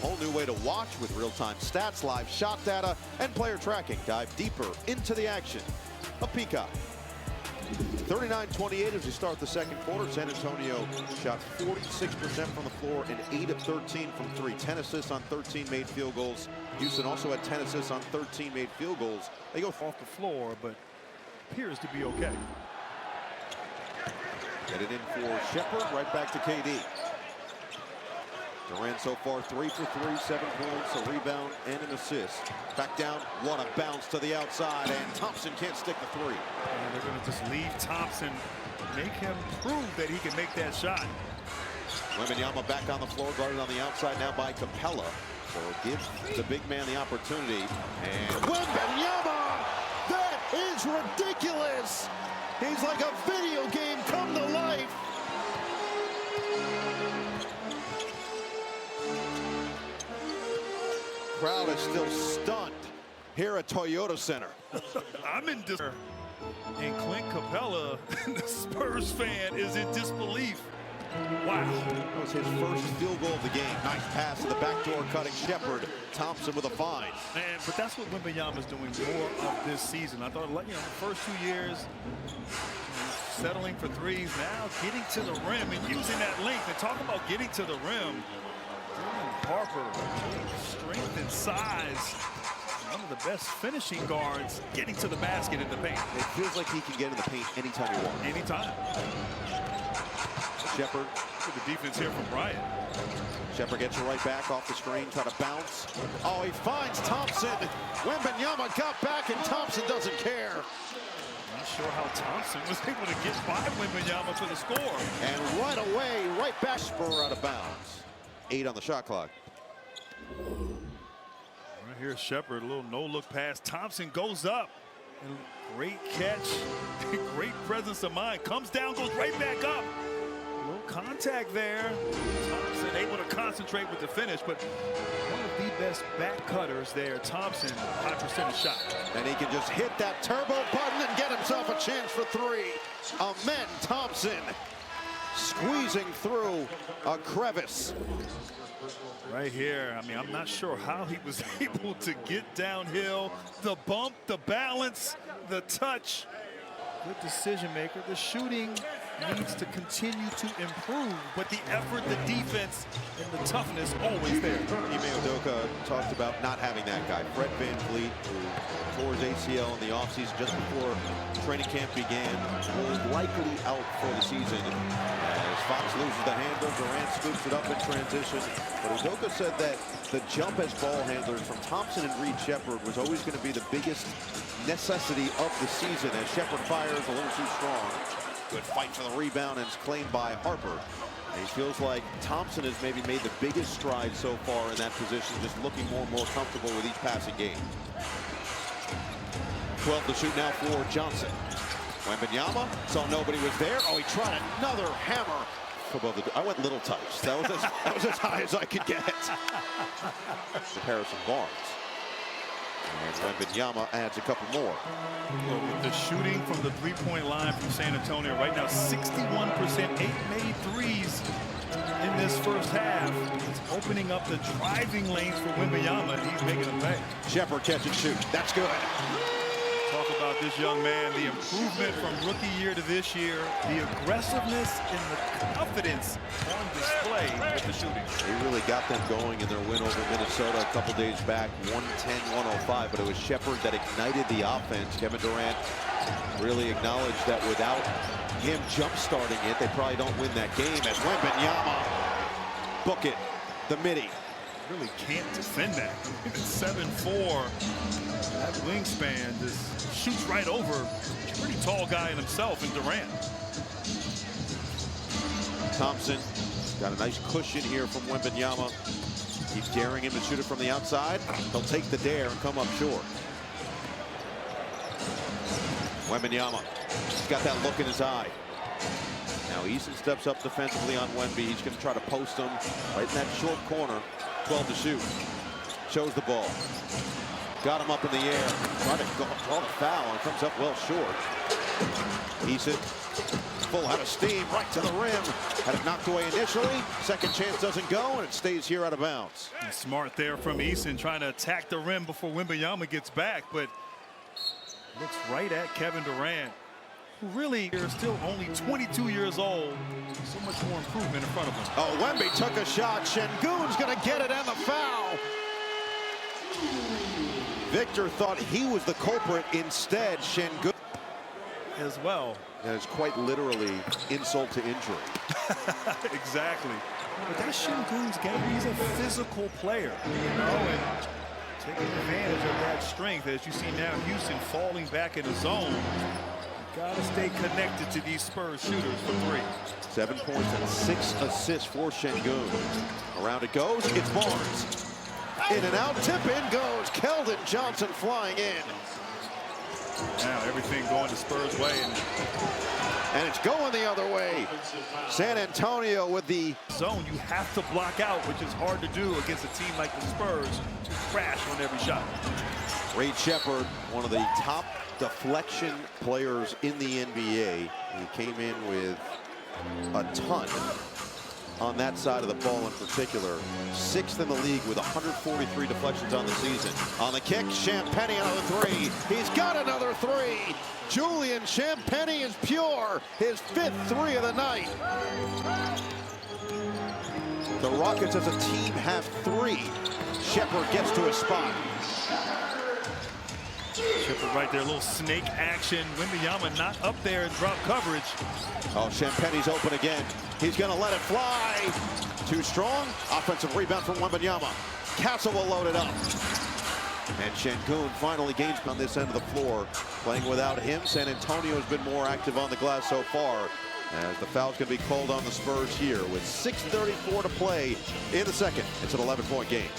whole new way to watch with real-time stats, live shot data, and player tracking. Dive deeper into the action of Peacock. 39-28 as we start the second quarter. San Antonio shot 46% from the floor and 8 of 13 from 3. 10 assists on 13 made field goals. Houston also had 10 assists on 13 made field goals. They go off the floor, but appears to be okay. Get it in for Shepard, right back to KD. Durant so far 3 for 3, 7 points, a rebound, and an assist. Back down, what a bounce to the outside, and Thompson can't stick the three. And they're going to just leave Thompson, make him prove that he can make that shot. Wembanyama back on the floor, guarded on the outside now by Capella. So give the big man the opportunity. And Wembanyama! That is ridiculous! He's like a video game come to life. Crowd is still stunned here at Toyota Center. I'm in disbelief. And Clint Capella, the Spurs fan, is in disbelief. Wow. That was his first field goal of the game. Nice pass to the backdoor cutting Shepard. Thompson with a find. But that's what Wembanyama is doing more of this season. I thought, the first 2 years, settling for threes, now getting to the rim and using that length. And talk about getting to the rim. Harper, strength and size. One of the best finishing guards, getting to the basket in the paint. It feels like he can get in the paint anytime he wants. Anytime. Shepard. Look at the defense here from Bryant. Shepard gets it right back off the screen, try to bounce. Oh, he finds Thompson. Wembanyama got back, and Thompson doesn't care. Not sure how Thompson was able to get by Wembanyama for the score. And right away, right back, Spur out of bounds. 8 on the shot clock. Right here, Shepard, a little no-look pass. Thompson goes up. And great catch, great presence of mind. Comes down, goes right back up. A little contact there. Thompson able to concentrate with the finish, but one of the best back cutters there. Thompson, high percentage shot. And he can just hit that turbo button and get himself a chance for 3. Amen Thompson squeezing through a crevice. Right here, I'm not sure how he was able to get downhill. The bump, the balance, the touch. Good decision maker. The shooting needs to continue to improve, but the effort, the defense, and the toughness always there. Ime Udoka talked about not having that guy. Fred VanVleet, who tore his ACL in the offseason just before training camp began, will likely out for the season. As Fox loses the handle, Durant scoops it up in transition. But Udoka said that the jump as ball handlers from Thompson and Reed Shepard was always going to be the biggest necessity of the season, as Shepard fires a little too strong. Good fight for the rebound, and it's claimed by Harper. And he feels like Thompson has maybe made the biggest stride so far in that position, just looking more and more comfortable with each passing game. 12 to shoot now for Johnson. Wembanyama saw nobody was there. Oh, he tried another hammer above the. I went little touch. That was as high as I could get. Harrison Barnes. And Wembanyama adds a couple more. With the shooting from the three-point line from San Antonio right now, 61%, 8 made threes in this first half. It's opening up the driving lanes for Wembanyama. He's making them pay. Shepard catch and shoot. That's good. Talk about this young man, the improvement from rookie year to this year, the aggressiveness and the confidence on display with the shooting. He really got them going in their win over Minnesota a couple days back, 110-105, but it was Shepard that ignited the offense. Kevin Durant really acknowledged that without him jump-starting it, they probably don't win that game, as Wembanyama book it, the midi. Really can't defend that. 7'4", that wingspan just shoots right over a pretty tall guy in himself in Durant. Thompson got a nice cushion here from Wembanyama. Keeps daring him to shoot it from the outside. He'll take the dare and come up short. Wembanyama, he's got that look in his eye. Now Eason steps up defensively on Wemby. He's going to try to post him right in that short corner. 12 to shoot. Shows the ball. Got him up in the air. Trying to call the foul, and comes up well short. Eason full head of steam right to the rim. Had it knocked away initially. Second chance doesn't go, and it stays here out of bounds. Smart there from Eason, trying to attack the rim before Wembanyama gets back, but looks right at Kevin Durant, who really is still only 22 years old. So much more improvement in front of him. Oh, Wemby took a shot. Şengün's going to get it and the foul. Victor thought he was the culprit. Instead, Şengün As well. And it's quite literally insult to injury. Exactly. But that's Şengün's game. He's a physical player, you know, and taking advantage of that strength. As you see now, Houston falling back in the zone. Got to stay connected to these Spurs shooters for three. 7 points and 6 assists for Şengün. Around it goes. It's Barnes. In and out. Tip in goes. Keldon Johnson flying in. Now everything going the Spurs way. And it's going the other way. San Antonio with the zone you have to block out, which is hard to do against a team like the Spurs, to crash on every shot. Reed Sheppard, one of the top deflection players in the NBA. He came in with a ton on that side of the ball in particular. 6th in the league with 143 deflections on the season. On the kick, Champagnie another three. He's got another three. Julian Champagnie is pure. His 5th three of the night. The Rockets as a team have 3. Sheppard gets to his spot. Sheppard right there, a little snake action. Wembanyama not up there in drop coverage. Oh, Champagnie's open again. He's going to let it fly. Too strong. Offensive rebound from Wembanyama. Castle will load it up. And Şengün finally gains on this end of the floor. Playing without him, San Antonio has been more active on the glass so far. As the foul's going to be called on the Spurs here with 6:34 to play in the second. It's an 11-point game.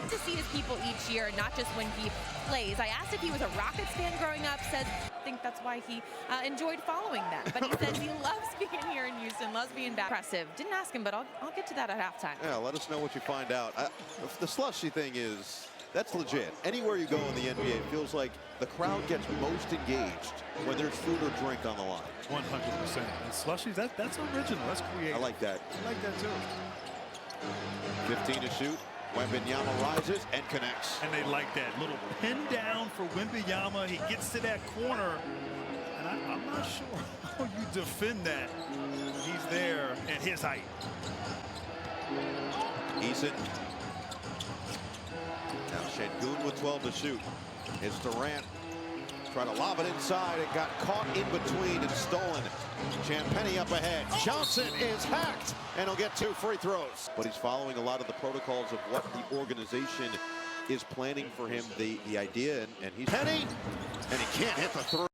To see his people each year, not just when he plays. I asked if he was a Rockets fan growing up, said I think that's why he enjoyed following them. But he says he loves being here in Houston, loves being back. Impressive. Didn't ask him, but I'll get to that at halftime. Yeah, let us know what you find out. The slushy thing is, that's legit. Anywhere you go in the NBA, it feels like the crowd gets most engaged when there's food or drink on the line. 100%. And slushies, that's original. That's creative. I like that. I like that too. 15 to shoot. Wembanyama rises and connects. And they like that little pin down for Wembanyama. He gets to that corner, and I'm not sure how you defend that. He's there at his height. Eason. Now Şengün with 12 to shoot. It's Durant. Trying to lob it inside. It got caught in between and stolen. Champagnie up ahead. Johnson is hacked, and he'll get 2 free throws. But he's following a lot of the protocols of what the organization is planning for him. The idea, and he's Penny, and he can't hit the 3.